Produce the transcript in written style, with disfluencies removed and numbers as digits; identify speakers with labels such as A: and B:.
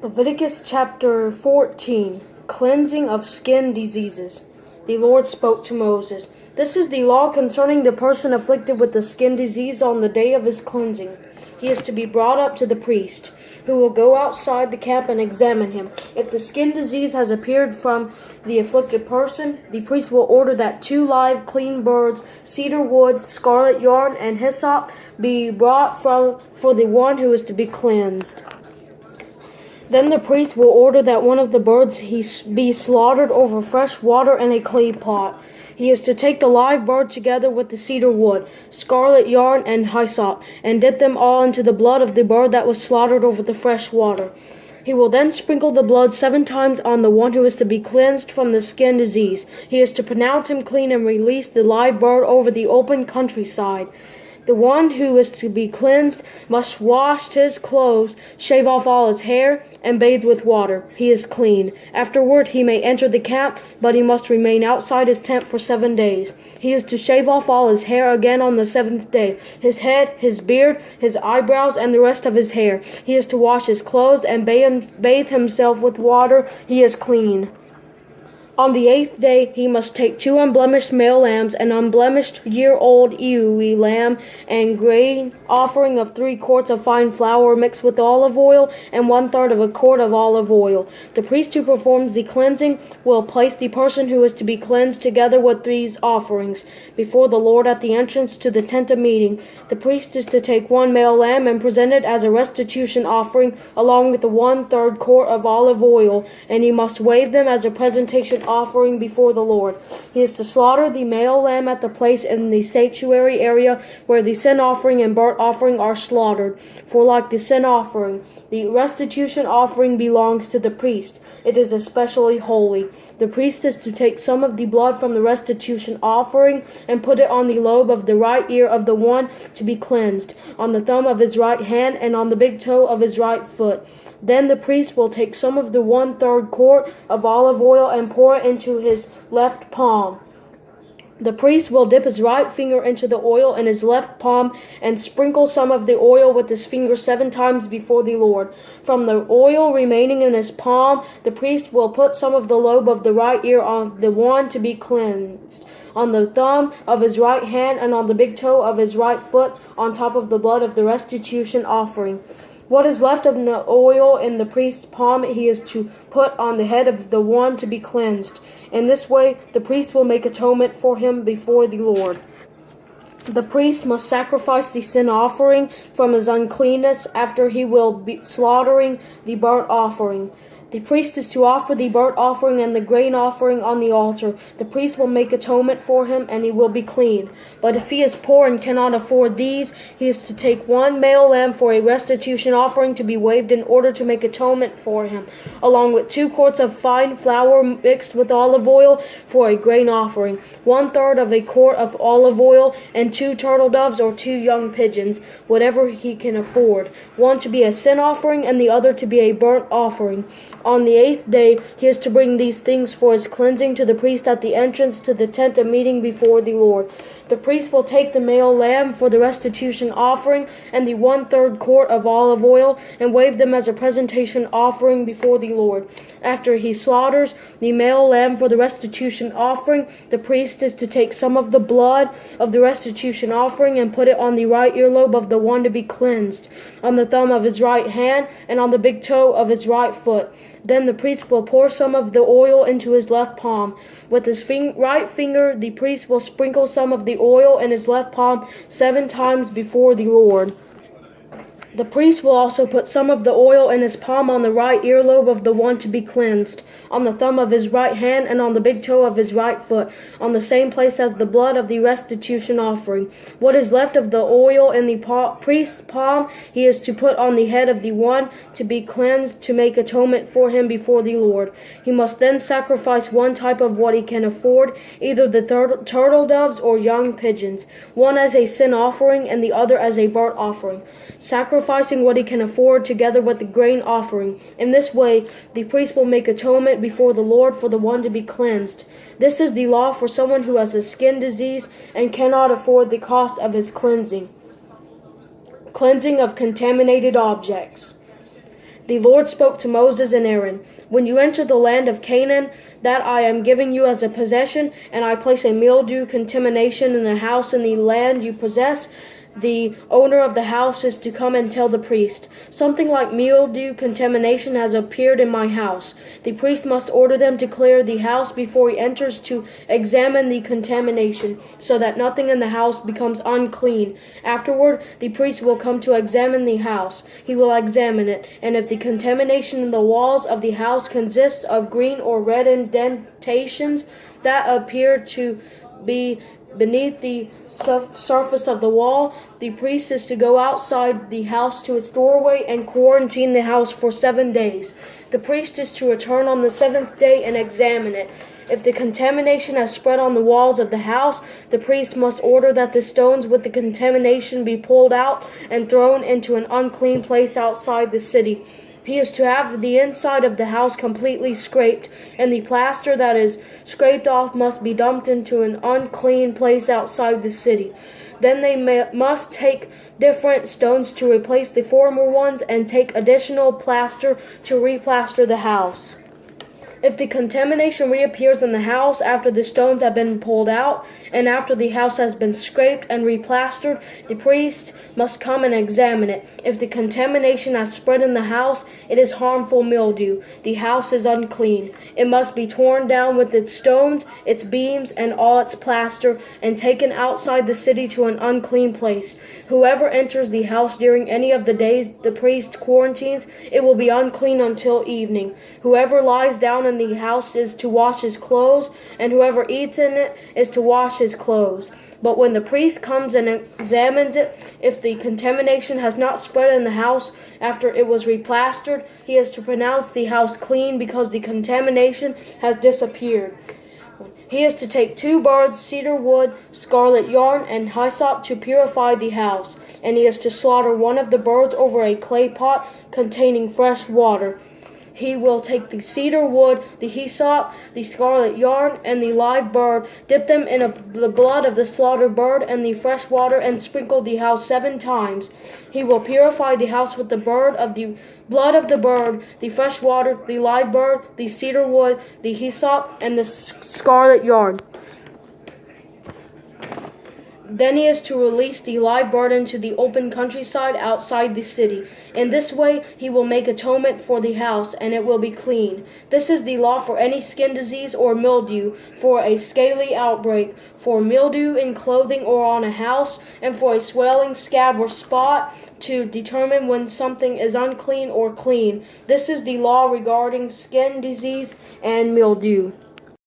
A: Leviticus Chapter 14, Cleansing of Skin Diseases. The Lord spoke to Moses. This is the law concerning the person afflicted with the skin disease on the day of his cleansing. He is to be brought up to the priest, who will go outside the camp and examine him. If the skin disease has appeared from the afflicted person, the priest will order that 2 live clean birds, cedar wood, scarlet yarn, and hyssop be brought for the one who is to be cleansed. Then the priest will order that one of the birds be slaughtered over fresh water in a clay pot. He is to take the live bird together with the cedar wood, scarlet yarn, and hyssop, and dip them all into the blood of the bird that was slaughtered over the fresh water. He will then sprinkle the blood 7 times on the one who is to be cleansed from the skin disease. He is to pronounce him clean and release the live bird over the open countryside. The one who is to be cleansed must wash his clothes, shave off all his hair, and bathe with water. He is clean. Afterward he may enter the camp, but he must remain outside his tent for 7 days. He is to shave off all his hair again on the 7th day, his head, his beard, his eyebrows, and the rest of his hair. He is to wash his clothes and bathe himself with water. He is clean. On the 8th day he must take 2 unblemished male lambs, an unblemished year-old ewe lamb, and grain offering of 3 quarts of fine flour mixed with olive oil, and 1/3 of a quart of olive oil. The priest who performs the cleansing will place the person who is to be cleansed together with these offerings before the Lord at the entrance to the tent of meeting. The priest is to take 1 male lamb and present it as a restitution offering along with the 1/3 quart of olive oil, and he must wave them as a presentation offering before the Lord. He is to slaughter the male lamb at the place in the sanctuary area where the sin offering and burnt offering are slaughtered. For like the sin offering, the restitution offering belongs to the priest. It is especially holy. The priest is to take some of the blood from the restitution offering and put it on the lobe of the right ear of the one to be cleansed, on the thumb of his right hand, and on the big toe of his right foot. Then the priest will take some of the 1/3 quart of olive oil and pour it into his left palm. The priest will dip his right finger into the oil in his left palm and sprinkle some of the oil with his finger 7 times before the Lord. From the oil remaining in his palm, the priest will put some of the lobe of the right ear on the one to be cleansed, on the thumb of his right hand, and on the big toe of his right foot, on top of the blood of the restitution offering. What is left of the oil in the priest's palm he is to put on the head of the one to be cleansed. In this way the priest will make atonement for him before the Lord. The priest must sacrifice the sin offering from his uncleanness after he will be slaughtering the burnt offering. The priest is to offer the burnt offering and the grain offering on the altar. The priest will make atonement for him, and he will be clean. But if he is poor and cannot afford these, he is to take 1 male lamb for a restitution offering to be waved in order to make atonement for him, along with 2 quarts of fine flour mixed with olive oil for a grain offering, 1/3 of a quart of olive oil, and 2 turtle doves or 2 young pigeons, whatever he can afford, one to be a sin offering and the other to be a burnt offering. On the 8th day he is to bring these things for his cleansing to the priest at the entrance to the tent of meeting before the Lord. The priest will take the male lamb for the restitution offering and the 1/3 quart of olive oil and wave them as a presentation offering before the Lord. After he slaughters the male lamb for the restitution offering, the priest is to take some of the blood of the restitution offering and put it on the right earlobe of the one to be cleansed, on the thumb of his right hand, and on the big toe of his right foot. Then the priest will pour some of the oil into his left palm. With his right finger, the priest will sprinkle some of the oil in his left palm 7 times before the Lord. The priest will also put some of the oil in his palm on the right earlobe of the one to be cleansed, on the thumb of his right hand, and on the big toe of his right foot, on the same place as the blood of the restitution offering. What is left of the oil in the priest's palm he is to put on the head of the one to be cleansed to make atonement for him before the Lord. He must then sacrifice 1 type of what he can afford, either the turtle doves or young pigeons, one as a sin offering and the other as a burnt offering, sacrificing what he can afford together with the grain offering. In this way the priest will make atonement before the Lord for the one to be cleansed. This is the law for someone who has a skin disease and cannot afford the cost of his cleansing. Cleansing of contaminated objects. The Lord spoke to Moses and Aaron, "When you enter the land of Canaan that I am giving you as a possession, and I place a mildew contamination in the house and the land you possess, the owner of the house is to come and tell the priest, 'Something like mildew contamination has appeared in my house.' The priest must order them to clear the house before he enters to examine the contamination, so that nothing in the house becomes unclean. Afterward, the priest will come to examine the house. He will examine it, and if the contamination in the walls of the house consists of green or red indentations that appear to be beneath the surface of the wall, the priest is to go outside the house to its doorway and quarantine the house for 7 days. The priest is to return on the 7th day and examine it. If the contamination has spread on the walls of the house, the priest must order that the stones with the contamination be pulled out and thrown into an unclean place outside the city. He is to have the inside of the house completely scraped, and the plaster that is scraped off must be dumped into an unclean place outside the city. Then they must take different stones to replace the former ones and take additional plaster to replaster the house. If the contamination reappears in the house after the stones have been pulled out and after the house has been scraped and replastered, the priest must come and examine it. If the contamination has spread in the house, it is harmful mildew. The house is unclean. It must be torn down with its stones, its beams, and all its plaster, and taken outside the city to an unclean place. Whoever enters the house during any of the days the priest quarantines, it will be unclean until evening. Whoever lies down in the house is to wash his clothes, and whoever eats in it is to wash his clothes. But when the priest comes and examines it, if the contamination has not spread in the house after it was replastered, he is to pronounce the house clean because the contamination has disappeared. He is to take 2 birds, cedar wood, scarlet yarn, and hyssop to purify the house, and he is to slaughter one of the birds over a clay pot containing fresh water. He will take the cedar wood, the hyssop, the scarlet yarn, and the live bird, dip them in the blood of the slaughtered bird and the fresh water, and sprinkle the house 7 times. He will purify the house with the blood of the bird, the fresh water, the live bird, the cedar wood, the hyssop, and the scarlet yarn. Then he is to release the live bird into the open countryside outside the city. In this way, he will make atonement for the house, and it will be clean. This is the law for any skin disease or mildew, for a scaly outbreak, for mildew in clothing or on a house, and for a swelling scab or spot, to determine when something is unclean or clean. This is the law regarding skin disease and mildew.